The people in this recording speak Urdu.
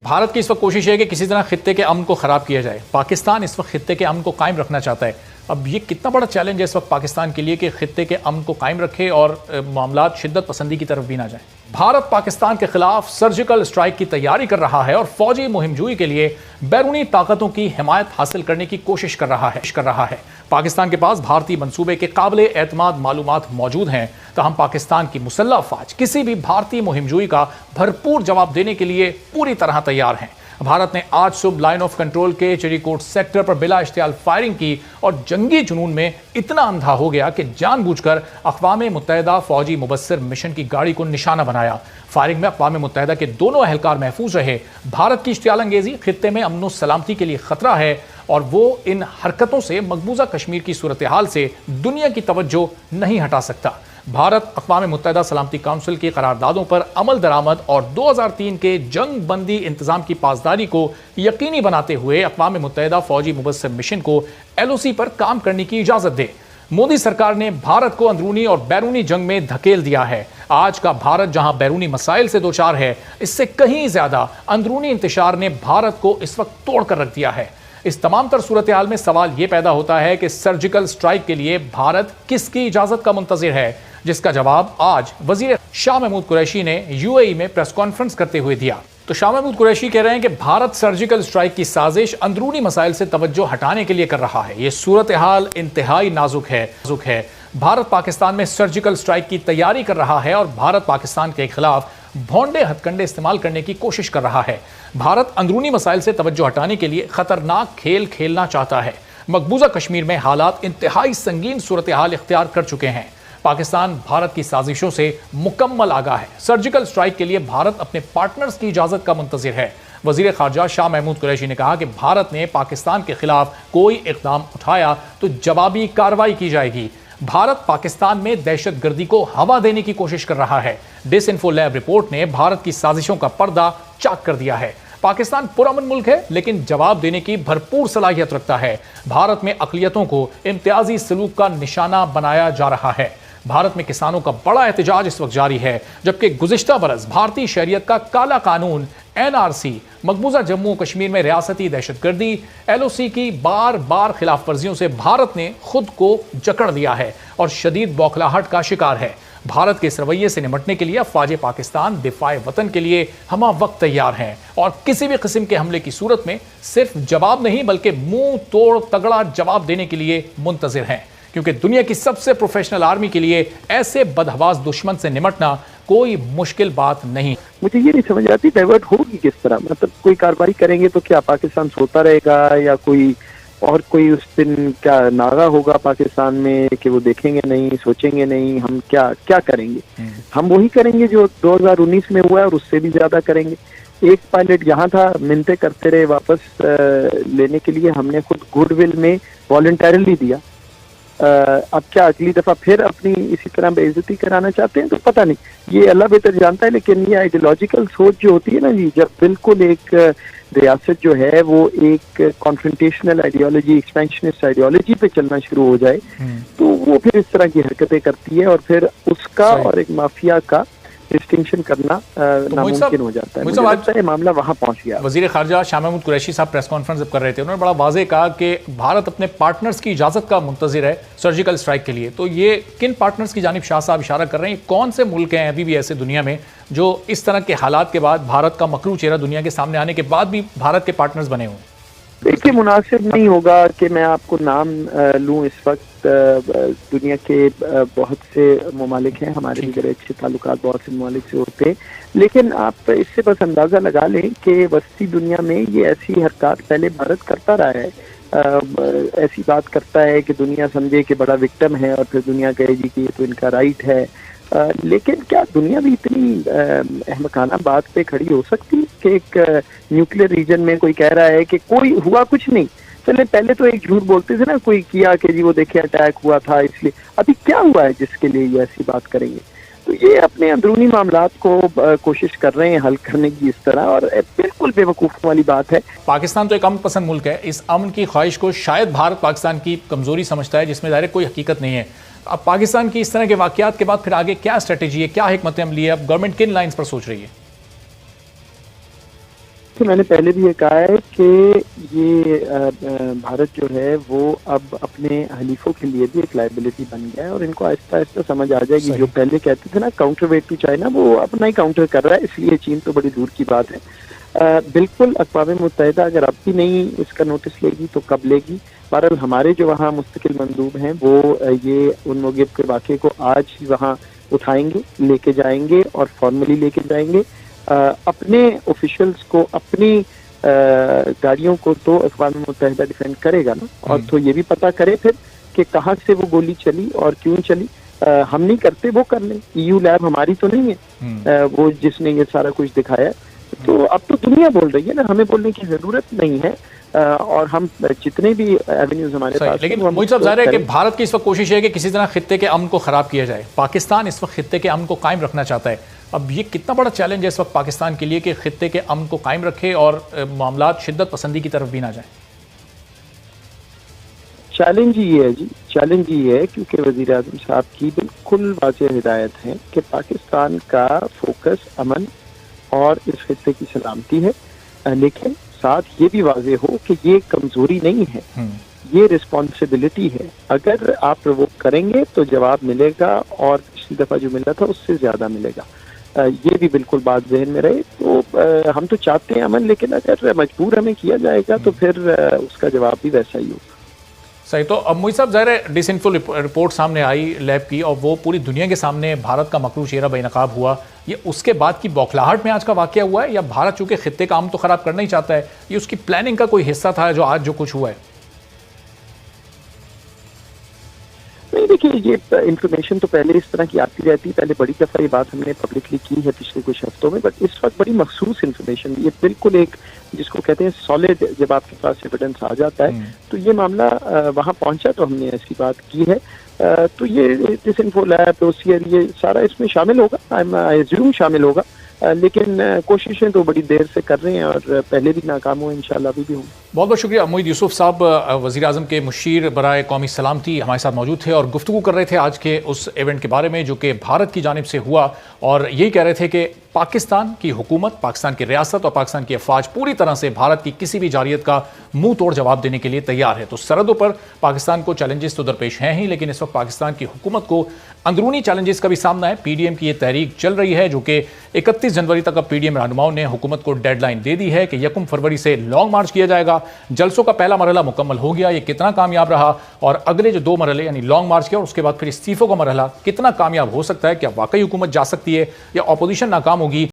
بھارت کی اس وقت کوشش ہے کہ کسی طرح خطے کے امن کو خراب کیا جائے۔ پاکستان اس وقت خطے کے امن کو قائم رکھنا چاہتا ہے۔ اب یہ کتنا بڑا چیلنج ہے اس وقت پاکستان کے لیے کہ خطے کے امن کو قائم رکھے اور معاملات شدت پسندی کی طرف بھی نہ جائیں۔ بھارت پاکستان کے خلاف سرجیکل اسٹرائک کی تیاری کر رہا ہے اور فوجی مہم جوئی کے لیے بیرونی طاقتوں کی حمایت حاصل کرنے کی کوشش کر رہا ہے۔ پاکستان کے پاس بھارتی منصوبے کے قابل اعتماد معلومات موجود ہیں، تاہم پاکستان کی مسلح افواج کسی بھی بھارتی مہم جوئی کا بھرپور جواب دینے کے لیے پوری طرح تیار ہیں۔ بھارت نے آج صبح لائن آف کنٹرول کے چری کوٹ سیکٹر پر بلا اشتعال فائرنگ کی اور جنگی جنون میں اتنا اندھا ہو گیا کہ جان بوجھ کر اقوام متحدہ فوجی مبصر مشن کی گاڑی کو نشانہ بنایا۔ فائرنگ میں اقوام متحدہ کے دونوں اہلکار محفوظ رہے۔ بھارت کی اشتعال انگیزی خطے میں امن و سلامتی کے لیے خطرہ ہے اور وہ ان حرکتوں سے مقبوضہ کشمیر کی صورتحال سے دنیا کی توجہ نہیں ہٹا سکتا۔ بھارت اقوام متحدہ سلامتی کونسل کی قراردادوں پر عمل درآمد اور 2003 کے جنگ بندی انتظام کی پاسداری کو یقینی بناتے ہوئے اقوام متحدہ فوجی مبصر مشن کو LOC پر کام کرنے کی اجازت دے۔ مودی سرکار نے بھارت کو اندرونی اور بیرونی جنگ میں دھکیل دیا ہے۔ آج کا بھارت جہاں بیرونی مسائل سے دوچار ہے، اس سے کہیں زیادہ اندرونی انتشار نے بھارت کو اس وقت توڑ کر رکھ دیا ہے۔ اس تمام تر صورتحال میں سوال یہ پیدا ہوتا ہے کہ سرجیکل سٹرائک کے لیے بھارت کس کی اجازت کا منتظر ہے، جس کا جواب آج وزیر شاہ محمود قریشی نے UAE میں پریس کانفرنس کرتے ہوئے دیا۔ تو شاہ محمود قریشی کہہ رہے ہیں کہ بھارت سرجیکل سٹرائک کی سازش اندرونی مسائل سے توجہ ہٹانے کے لیے کر رہا ہے۔ یہ صورتحال انتہائی نازک ہے۔ بھارت پاکستان میں سرجیکل سٹرائک کی تیاری کر رہا ہے اور بھارت پاکستان کے خلاف بھونڈے ہتھ کنڈے استعمال کرنے کی کوشش کر رہا ہے۔ بھارت اندرونی مسائل سے توجہ ہٹانے کے لیے خطرناک کھیل کھیلنا چاہتا ہے۔ مقبوضہ کشمیر میں حالات انتہائی سنگین صورتحال اختیار کر چکے ہیں۔ پاکستان بھارت کی سازشوں سے مکمل آگاہ ہے۔ سرجیکل سٹرائک کے لیے بھارت اپنے پارٹنرز کی اجازت کا منتظر ہے۔ وزیر خارجہ شاہ محمود قریشی نے کہا کہ بھارت نے پاکستان کے خلاف کوئی اقدام اٹھایا تو جوابی کارروائی کی جائے گی۔ بھارت پاکستان میں دہشت گردی کو ہوا دینے کی کوشش کر رہا ہے۔ ڈس انفو لیب رپورٹ نے بھارت کی سازشوں کا پردہ چاک کر دیا ہے۔ پاکستان پرامن ملک ہے لیکن جواب دینے کی بھرپور صلاحیت رکھتا ہے۔ بھارت میں اقلیتوں کو امتیازی سلوک کا نشانہ بنایا جا رہا ہے۔ بھارت میں کسانوں کا بڑا احتجاج اس وقت جاری ہے، جبکہ گزشتہ برس بھارتی شہریت کا کالا قانون NRC، مقبوضہ جموں کشمیر میں ریاستی دہشت گردی LOC کی بار بار خلاف ورزیوں سے بھارت نے خود کو جکڑ دیا ہے اور شدید بوکھلاہٹ کا شکار ہے۔ بھارت کے اس رویے سے نمٹنے کے لیے افواج پاکستان دفاع وطن کے لیے ہمہ وقت تیار ہیں اور کسی بھی قسم کے حملے کی صورت میں صرف جواب نہیں بلکہ منہ توڑ تگڑا جواب دینے کے لیے منتظر ہیں، کیونکہ دنیا کی سب سے پروفیشنل آرمی کے لیے ایسے بدحواس دشمن سے نمٹنا کوئی مشکل بات نہیں۔ مجھے یہ نہیں سمجھ آتی ڈائیورٹ ہوگی کس طرح، مطلب کوئی کارروائی کریں گے تو کیا پاکستان سوتا رہے گا یا کوئی اس دن کیا ناغہ ہوگا پاکستان میں کہ وہ دیکھیں گے نہیں، سوچیں گے نہیں ہم کیا کریں گے؟ ہم وہی کریں گے جو 2019 میں ہوا ہے اور اس سے بھی زیادہ کریں گے۔ ایک پائلٹ یہاں تھا، منتیں کرتے رہے واپس لینے کے لیے، ہم نے خود گڈ ول میں والنٹیرلی دیا۔ اب کیا اگلی دفعہ پھر اپنی اسی طرح بے عزتی کرانا چاہتے ہیں؟ تو پتہ نہیں، یہ اللہ بہتر جانتا ہے، لیکن یہ آئیڈیولوجیکل سوچ جو ہوتی ہے نا جی، جب بالکل ایک ریاست جو ہے وہ ایک کانفرنٹیشنل آئیڈیالوجی، ایکسپینشنسٹ آئیڈیالوجی پہ چلنا شروع ہو جائے تو وہ پھر اس طرح کی حرکتیں کرتی ہے اور پھر اس کا اور ایک مافیا کا ڈسٹنکشن کرنا ناممکن ہو جاتا ہے۔ مجھے لگتا ہے معاملہ وہاں پہنچ گیا۔ وزیر خارجہ شاہ محمود قریشی صاحب پریس کانفرنس جب کر رہے تھے، انہوں نے بڑا واضح کہا کہ بھارت اپنے پارٹنرز کی اجازت کا منتظر ہے سرجیکل سٹرائک کے لیے۔ تو یہ کن پارٹنرز کی جانب شاہ صاحب اشارہ کر رہے ہیں؟ کون سے ملک ہیں ابھی بھی ایسے دنیا میں جو اس طرح کے حالات کے بعد بھارت کا مکروہ چہرہ دنیا کے سامنے آنے کے بعد بھی بھارت کے پارٹنرز بنے ہوں؟ دیکھیے، مناسب نہیں ہوگا کہ میں آپ کو نام لوں اس وقت۔ دنیا کے بہت سے ممالک ہیں، ہمارے بھی بڑے اچھے تعلقات بہت سے ممالک سے ہوتے ہیں، لیکن آپ اس سے بس اندازہ لگا لیں کہ وسطی دنیا میں یہ ایسی حرکات پہلے بھارت کرتا رہا ہے۔ ایسی بات کرتا ہے کہ دنیا سمجھے کہ بڑا وکٹم ہے اور پھر دنیا کہے جی کہ یہ تو ان کا رائٹ ہے، لیکن کیا دنیا بھی اتنی احمقانہ بات پہ کھڑی ہو سکتی کہ ایک نیوکلیر ریجن میں کوئی کہہ رہا ہے کہ کوئی ہوا کچھ نہیں؟ چلے پہلے تو ایک جھوٹ بولتے تھے نا، کوئی کیا کہ جی وہ دیکھیں اٹیک ہوا تھا اس لیے، ابھی کیا ہوا ہے جس کے لیے یہ ایسی بات کریں گے؟ تو یہ اپنے اندرونی معاملات کو کوشش کر رہے ہیں حل کرنے کی اس طرح، اور بالکل بے وقوفی والی بات ہے۔ پاکستان تو ایک امن پسند ملک ہے، اس امن کی خواہش کو شاید بھارت پاکستان کی کمزوری سمجھتا ہے، جس میں ظاہر کوئی حقیقت نہیں ہے۔ اب پاکستان کی اس طرح کے واقعات کے بعد پھر آگے کیا اسٹریٹجی ہے، کیا حکمت عملی ہے؟ اب گورنمنٹ کن لائنز پر سوچ رہی ہے؟ تو میں نے پہلے بھی یہ کہا ہے کہ یہ بھارت جو ہے وہ اب اپنے حلیفوں کے لیے بھی ایک لائبلٹی بن گیا ہے، اور ان کو آہستہ آہستہ سمجھ آ جائے گی. جو پہلے کہتے تھے نا کاؤنٹر ویٹ ٹو چائنا، وہ اپنا ہی کاؤنٹر کر رہا ہے، اس لیے چین تو بڑی دور کی بات ہے. بالکل اقوام متحدہ اگر اب بھی نہیں اس کا نوٹس لے گی تو کب لے گی؟ بہرحال ہمارے جو وہاں مستقل مندوب ہیں وہ یہ ان موغب کے واقعے کو آج ہی وہاں اٹھائیں گے، لے کے جائیں گے اور فارملی لے کے جائیں گے. اپنے آفیشلز کو، اپنی گاڑیوں کو تو اقوام متحدہ ڈیفینڈ کرے گا نا، اور تو یہ بھی پتہ کرے پھر کہ کہاں سے وہ گولی چلی اور کیوں چلی. ہم نہیں کرتے، وہ کر لیں. EU لیب ہماری تو نہیں ہے وہ جس نے یہ سارا کچھ دکھایا. تو اب تو دنیا بول رہی ہے نا، ہمیں بولنے کی ضرورت نہیں ہے. اور ہم جتنے بھی ایونیوز ہمارے پاس، لیکن مجھے صاحب ظاہر ہے کہ بھارت کی اس وقت کوشش ہے کہ کسی طرح خطے کے امن کو خراب کیا جائے. پاکستان اس وقت خطے کے امن کو قائم رکھنا چاہتا ہے. اب یہ کتنا بڑا چیلنج ہے اس وقت پاکستان کے لیے کہ خطے کے امن کو قائم رکھے اور معاملات شدت پسندی کی طرف بھی نہ جائیں؟ چیلنج یہ ہے جی، چیلنج یہ ہے کیونکہ وزیر اعظم صاحب کی بالکل واضح ہدایت ہے کہ پاکستان کا فوکس امن اور اس خطے کی سلامتی ہے. لیکن ساتھ یہ بھی واضح ہو کہ یہ کمزوری نہیں ہے، یہ رسپانسبلٹی ہے. اگر آپ پرووک کریں گے تو جواب ملے گا، اور پچھلی دفعہ جو ملا تھا اس سے زیادہ ملے گا. یہ بھی بالکل بات ذہن میں رہے. تو ہم تو چاہتے ہیں امن، لیکن اگر مجبور ہمیں کیا جائے گا تو پھر اس کا جواب بھی ویسا ہی ہوگا. صحیح. تو اب موئی صاحب ظاہر ہے ڈس انفو رپورٹ سامنے آئی لیب کی، اور وہ پوری دنیا کے سامنے بھارت کا مکروہ چہرہ بے نقاب ہوا. یہ اس کے بعد کی بوکھلاہٹ میں آج کا واقعہ ہوا ہے، یا بھارت چونکہ خطے کا امن تو خراب کرنا ہی چاہتا ہے، یہ اس کی پلاننگ کا کوئی حصہ تھا جو آج جو کچھ ہوا ہے؟ نہیں دیکھیے، یہ انفارمیشن تو پہلے اس طرح کی آتی رہتی. پہلے بڑی دفعہ یہ بات ہم نے پبلکلی کی ہے پچھلے کچھ ہفتوں میں، بٹ اس وقت بڑی مخصوص انفارمیشن، یہ بالکل ایک جس کو کہتے ہیں سالڈ، جب آپ کے پاس ایویڈنس آ جاتا ہے تو یہ معاملہ وہاں پہنچا تو ہم نے ایسی بات کی ہے. تو یہ ڈس انفو لیب، OCR، یہ سارا اس میں شامل ہوگا، آئی ایزیوم شامل ہوگا. لیکن کوششیں تو بڑی دیر سے کر رہے ہیں، اور پہلے بھی ناکام ہوئے، انشاءاللہ ابھی بھی ہوں. بہت بہت شکریہ. موید یوسف صاحب وزیر اعظم کے مشیر برائے قومی سلامتی ہمارے ساتھ موجود تھے اور گفتگو کر رہے تھے آج کے اس ایونٹ کے بارے میں جو کہ بھارت کی جانب سے ہوا، اور یہی کہہ رہے تھے کہ پاکستان کی حکومت، پاکستان کی ریاست اور پاکستان کی افواج پوری طرح سے بھارت کی کسی بھی جارحیت کا منہ توڑ جواب دینے کے لیے تیار ہے. تو سرحدوں پر پاکستان کو چیلنجز تو درپیش ہیں ہی، لیکن اس وقت پاکستان کی حکومت کو اندرونی چیلنجز کا بھی سامنا ہے. PDM کی یہ تحریک چل رہی ہے جو کہ 31 جنوری تک اب PDM رہنماؤں نے حکومت کو ڈیڈ لائن دے دی ہے کہ 1 فروری سے لانگ مارچ کیا جائے گا. جلسوں کا پہلا مرحلہ مکمل ہو گیا، یہ کتنا کامیاب رہا، اور اگلے جو 2 مرحلے یعنی لانگ مارچ کے اور اس کے بعد پھر استعفوں کا مرحلہ کتنا کامیاب ہو سکتا ہے؟ کیا واقعی حکومت جا سکتی ہے یا اپوزیشن ناکام ہوگی؟